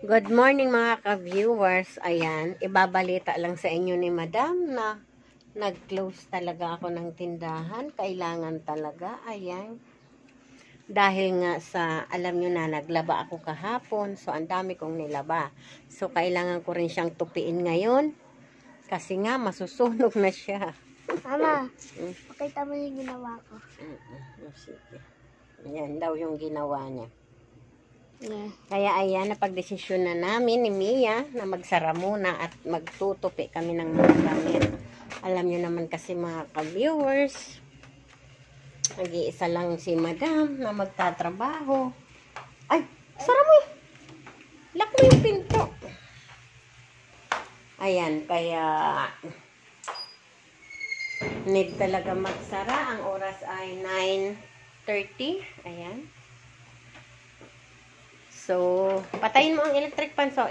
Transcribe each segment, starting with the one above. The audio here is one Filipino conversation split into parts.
Good morning mga ka-viewers. Ayan, ibabalita lang sa inyo ni Madam na nag-close talaga ako ng tindahan. Kailangan talaga. Ayan. Dahil nga sa, alam nyo na, naglaba ako kahapon. So, ang dami kong nilaba. So, kailangan ko rin siyang tupiin ngayon. Kasi nga, masusunog na siya. Mama, pakita mo yung ginawa ko. Sige. Ayan daw yung ginawa niya. Yeah. Kaya ayan, napagdesisyon na namin ni Mia na magsara muna at magtutupi kami ng mga gamit. Alam nyo naman kasi mga ka-viewers, nag-iisa lang si Madam na magtatrabaho. Ay, sara mo eh! Lock mo yung pinto. Ayan, kaya need talaga magsara. Ang oras ay 9:30. Ayan. So, patayin mo ang electric fan. So,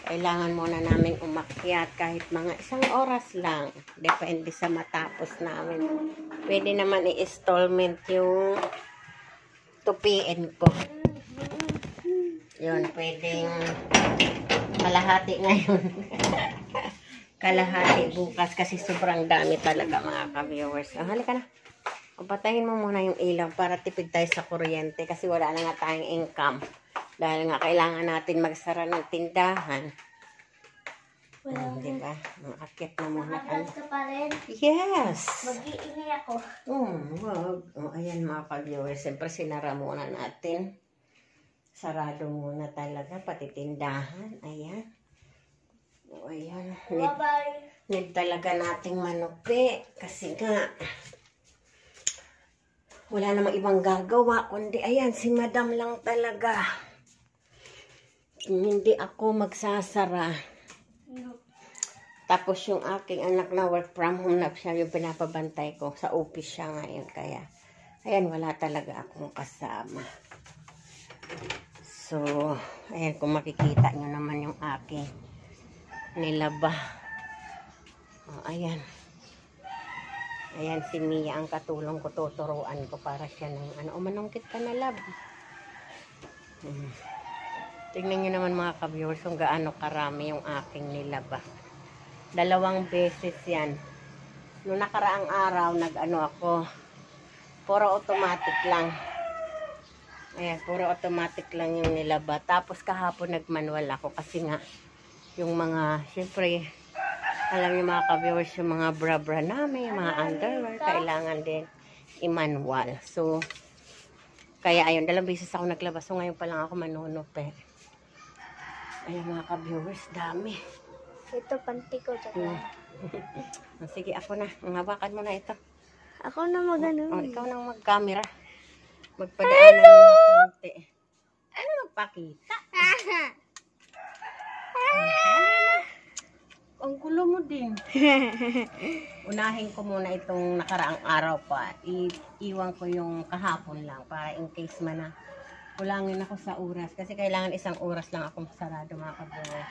kailangan muna namin umakyat kahit mga 1 oras lang. Depende sa matapos namin. Pwede naman i-installment yung tupiin ko. Yun, pwedeng kalahati ngayon. Kalahati bukas kasi sobrang dami talaga mga ka-viewers. Halika na. Patayin mo muna yung ilaw para tipid tayo sa kuryente kasi wala na nga tayong income. Dahil nga kailangan natin magsara ng tindahan. Diba? Maakyat na muna tayo. Ka pa rin? Yes! Mag-iingay ako. Wag. Ayan mga ka-viewers. Siyempre sinara muna natin. Sarado muna talaga pati tindahan. Ayan. Ayan. Bye-bye. Need talaga nating manupi. Kasi nga wala namang ibang gagawa, kundi ayan, si Madam lang talaga. Hindi ako magsasara. Tapos yung aking anak na work from home na siya yung pinapabantay ko. Sa office siya ngayon, kaya ayan, wala talaga akong kasama. So, ayan, kung makikita nyo naman yung aking nilaba. Ayan. Ayan, si Mia ang katulong ko, tuturuan ko para siya ng manungkit ka na lab. Tingnan nyo naman mga ka-viewers kung gaano karami yung aking nilaba. 2 beses yan. Noong nakaraang araw, ako, puro automatic lang. Ayan, puro automatic lang yung nilaba. Tapos kahapon nagmanual ako kasi nga, yung mga, syempre, alam niyo mga ka-viewers, yung mga bra-bra namin, yung mga underwear, kailangan din i-manual. So, kaya ayun, 2 beses ako naglabas. So, ngayon pa lang ako manunupi. Ayun mga ka-viewers, dami. Ito, panty ko. Sige, ako na. Hawakan mo na ito. Ako na mag-ano. Ikaw nang mag-camera. Magpadaanan mo ng konti. Ano magpakita? Ang gulo mo din. Unahin ko muna itong nakaraang araw pa. Iwan ko yung kahapon lang para in case man na kulangin ako sa oras. Kasi kailangan 1 oras lang akong sarado mga ka-viewers.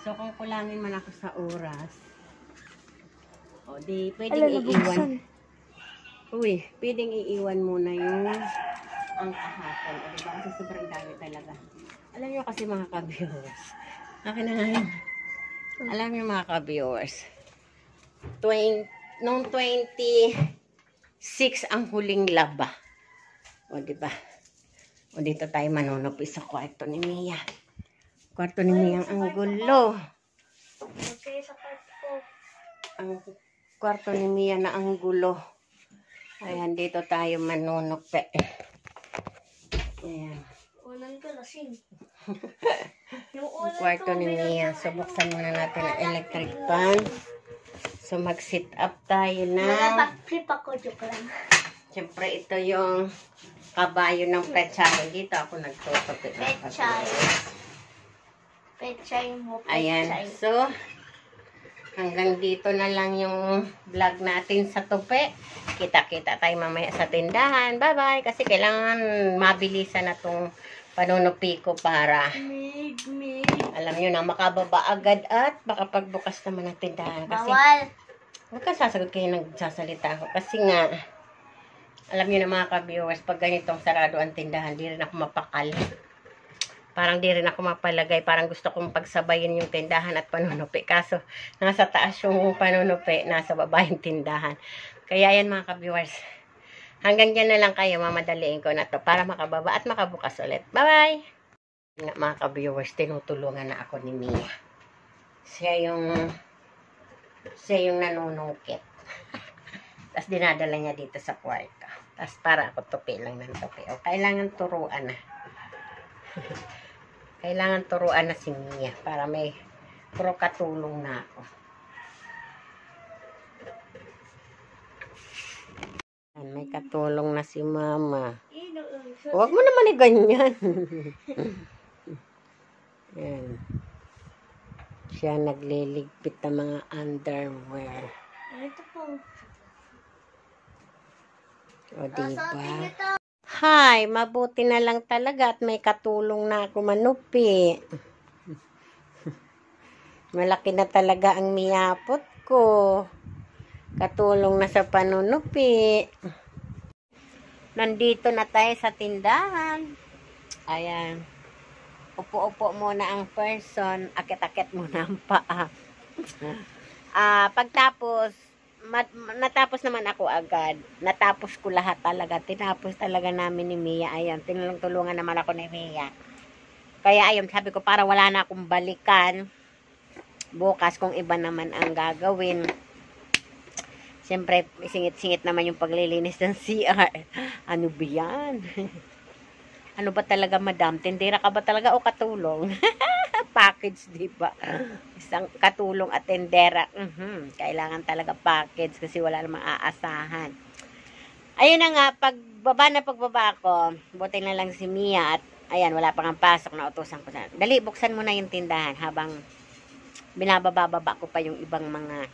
So kung kulangin man ako sa oras, di pwedeng iiwan. Uy, pwedeng iiwan muna yung ang kahapon. Diba? Kasi sobrang dami talaga. Alam nyo kasi mga ka-viewers. Akin na nga yun. Alam niyo mga ka-viewers, noong 26 ang huling laba. Diba? Dito tayo manunupi sa kwarto ni Mia. Kwarto ni Mia ang gulo. Okay, sa kwarto ko. Ang kwarto ni Mia na ang gulo. Ayan, dito tayo manunupi. Ayan. Unan ko lasing. Yung kwarto ni Mia. So, buksan muna natin ang electric fan. So, mag-sit up tayo na. Nag-backflip ako, joke lang. Siyempre, ito yung kabayo ng pechay. Dito ako nagtutupi. Pechay. Pechay mo, pechay. Ayan. So, hanggang dito na lang yung vlog natin sa tupi. Kita-kita tayo mamaya sa tindahan. Bye-bye. Kasi kailangan mabilisan na itong panunupi ko para alam nyo na makababa agad at makapagbukas naman ng tindahan. Kasi bawal. nagkasasagot kayo nagsasalita ako. Kasi nga, alam nyo na mga ka-viewers, pag ganitong sarado ang tindahan, di rin ako mapakal. Parang di rin ako mapalagay. Parang gusto kong pagsabayin yung tindahan at panunupi. Kaso, nasa taas yung panunupi, nasa baba yung tindahan. Kaya yan mga ka-viewers. Hanggang dyan na lang kayo, mamadaliin ko na to para makababa at makabukas ulit. Bye-bye! Mga ka-viewers, tinutulungan na ako ni Mia. Siya yung nanunungkit. Tapos dinadala niya dito sa kwarto. Tapos para ako tupi lang ng tupi. O, kailangan turuan na. Kailangan turuan na si Mia para may puro katulong na ako. May katulong na si Mama. Huwag mo naman ganyan. Yan. Siya nagliligpit ng mga underwear. Ito po. O, diba? Hi, mabuti na lang talaga at may katulong na ako manupi. Malaki na talaga ang miyapot ko. Katulong na sa panunupi. Nandito na tayo sa tindahan. Ayan. Upo-upo muna ang person. Akit-akit muna ang paa. Pagtapos, natapos naman ako agad. Natapos ko lahat talaga. Tinapos talaga namin ni Mia. Ayan, tinulong-tulungan naman ako ni Mia. Kaya ayun, sabi ko para wala na akong balikan. Bukas kung iba naman ang gagawin. Siyempre, singit-singit naman yung paglilinis ng CR. Ano ba yan? Ano ba talaga, madam? Tindera ka ba talaga o katulong? Package, di ba? Isang katulong at tindera. Kailangan talaga package kasi wala namang aasahan. Ayun na nga, pagbaba ko, buti na lang si Mia at ayan, wala pang ang pasok na utusan ko na. Dali, buksan mo na yung tindahan habang binababa ko pa yung ibang mga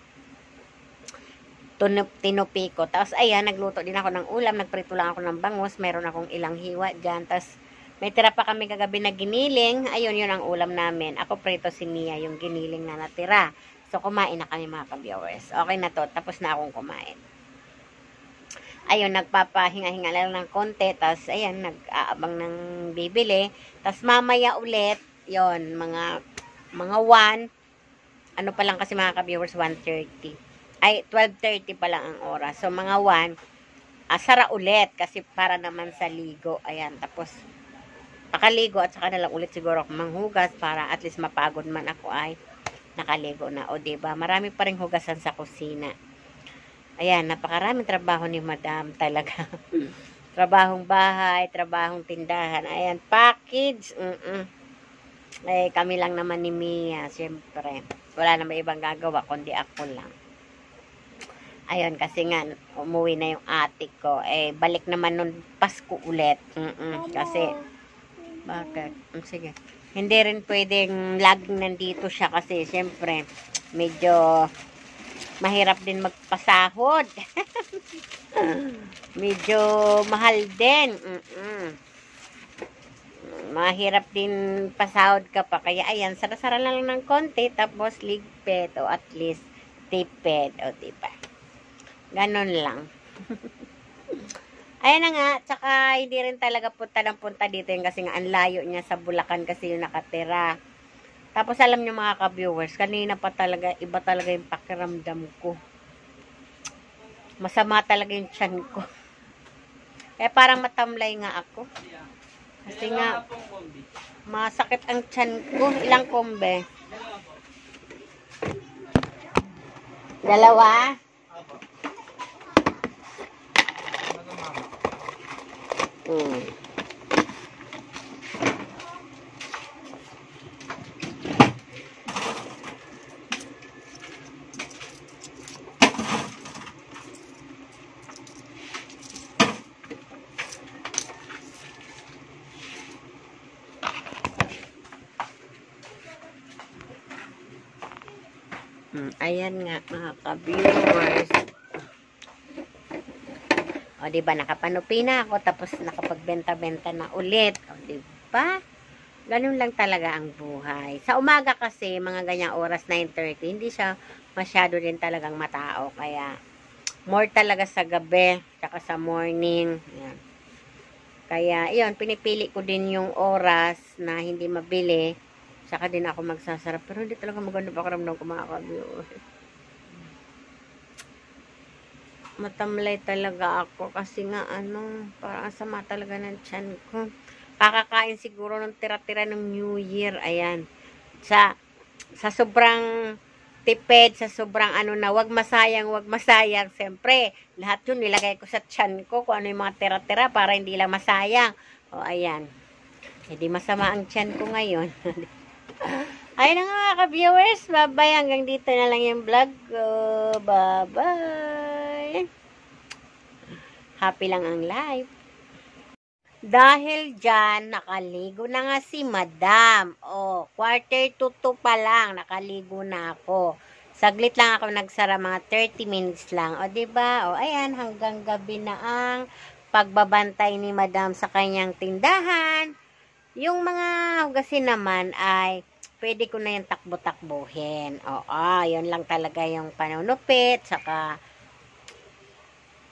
tinupi ko. Tapos, ayan, nagluto din ako ng ulam. Nagprito lang ako ng bangus. Meron akong ilang hiwa dyan. Tapos, may tira pa kami kagabi na giniling. Ayun, yun ang ulam namin. Ako prito, si Mia, yung giniling na natira. So, kumain na kami mga ka-viewers. Okay na to. Tapos na akong kumain. Ayun, nagpapahinga-hinga lang ng konti. Tapos, ayan, nag-aabang ng bibili. Tapos, mamaya ulit, yun, mga 1. Ano pa lang kasi mga ka-viewers, 1:30. Ay, 12:30 pa lang ang oras. So, mga 1, sara ulit kasi para naman sa ligo. Ayan, tapos, pakaligo at saka na lang ulit siguro ako manghugas para at least mapagod man ako ay nakaligo na. O, diba? Marami pa rin hugasan sa kusina. Ayan, napakaraming trabaho ni Madam talaga. Trabahong bahay, trabahong tindahan. Ayan, package. Eh, kami lang naman ni Mia, siyempre. Wala naman ibang gagawa, kundi ako lang. Ayun, kasi nga, umuwi na yung ate ko. Eh, balik naman nun Pasko ulit. Kasi, bakit? Sige. Hindi rin pwedeng laging nandito siya kasi, siyempre, medyo mahirap din magpasahod. Medyo mahal din. Mahirap din pasahod ka pa. Kaya, ayan, sara-sara lang ng konti, tapos ligpit, o at least tipid, o diba? Ganon lang. Ayan na nga, tsaka hindi rin talaga punta ng punta dito yun kasi nga ang layo niya sa Bulacan kasi yung nakatira. Tapos alam niyo mga ka-viewers, kanina pa talaga, iba talaga yung pakiramdam ko. Masama talaga yung tiyan ko. Kaya parang matamlay nga ako. Kasi nga, masakit ang tiyan ko. Ilang kombe? 2? Ayan nga mga ka-viewers. O, diba, nakapanupi na ako, tapos nakapagbenta-benta na ulit. O, diba? Ganun lang talaga ang buhay. Sa umaga kasi, mga ganyang oras, 9:30, hindi siya masyado din talagang matao. Kaya, more talaga sa gabi, tsaka sa morning. Ayan. Kaya, yun, pinipili ko din yung oras na hindi mabili. Saka din ako magsasarap. Pero hindi talaga maganda pakiramdam ko mga ka-viewers. Matamlay talaga ako kasi nga parang sama talaga ng tiyan ko. Kakakain siguro ng tira-tira ng New Year. Ayan. Sa sobrang tipid, sa sobrang wag masayang, wag masayang. Siyempre, lahat yun nilagay ko sa tiyan ko kung ano yung mga tira-tira para hindi lang masayang. O, ayan. Hindi masama ang tiyan ko ngayon. Ayun na nga mga ka-viewers. Bye-bye. Hanggang dito na lang yung vlog ko. Bye-bye. Happy lang ang life. Dahil dyan, nakaligo na nga si Madam. O, 1:45 pa lang, nakaligo na ako. Saglit lang ako nagsara, mga 30 minutes lang. O, diba? O, ayan, hanggang gabi na ang pagbabantay ni Madam sa kanyang tindahan. Yung mga hugasin naman ay pwede ko na yung takbo-takbuhin. Oo, yun lang talaga yung panunupit, saka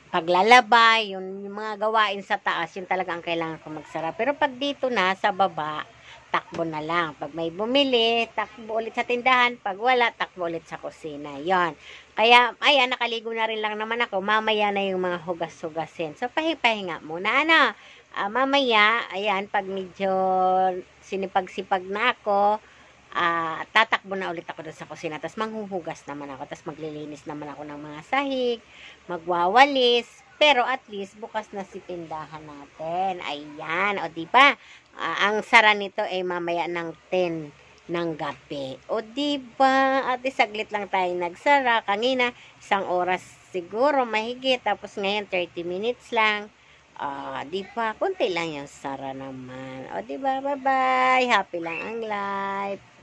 paglalabay, yung mga gawain sa taas, yun talaga ang kailangan ko magsara. Pero pag dito na, sa baba, takbo na lang. Pag may bumili, takbo ulit sa tindahan. Pag wala, takbo ulit sa kusina. Yon. Kaya, ayan, nakaligo na rin lang naman ako. Mamaya na yung mga hugas-hugasin. So, pahinga muna. Mamaya, ayan, pag medyo sinipag-sipag na ako, tatakbo na ulit ako doon sa kusina. Tapos manghuhugas naman ako. Tapos maglilinis naman ako ng mga sahig. Magwawalis. Pero at least bukas na si tindahan natin. Ayan. O diba? Ang sara nito ay mamaya ng 10 ng gabi. O diba? At saglit lang tayo nagsara. Kanina, 1 oras siguro mahigit. Tapos ngayon 30 minutes lang. Diba? Kunti lang yung sara naman. O diba? Bye-bye. Happy lang ang life.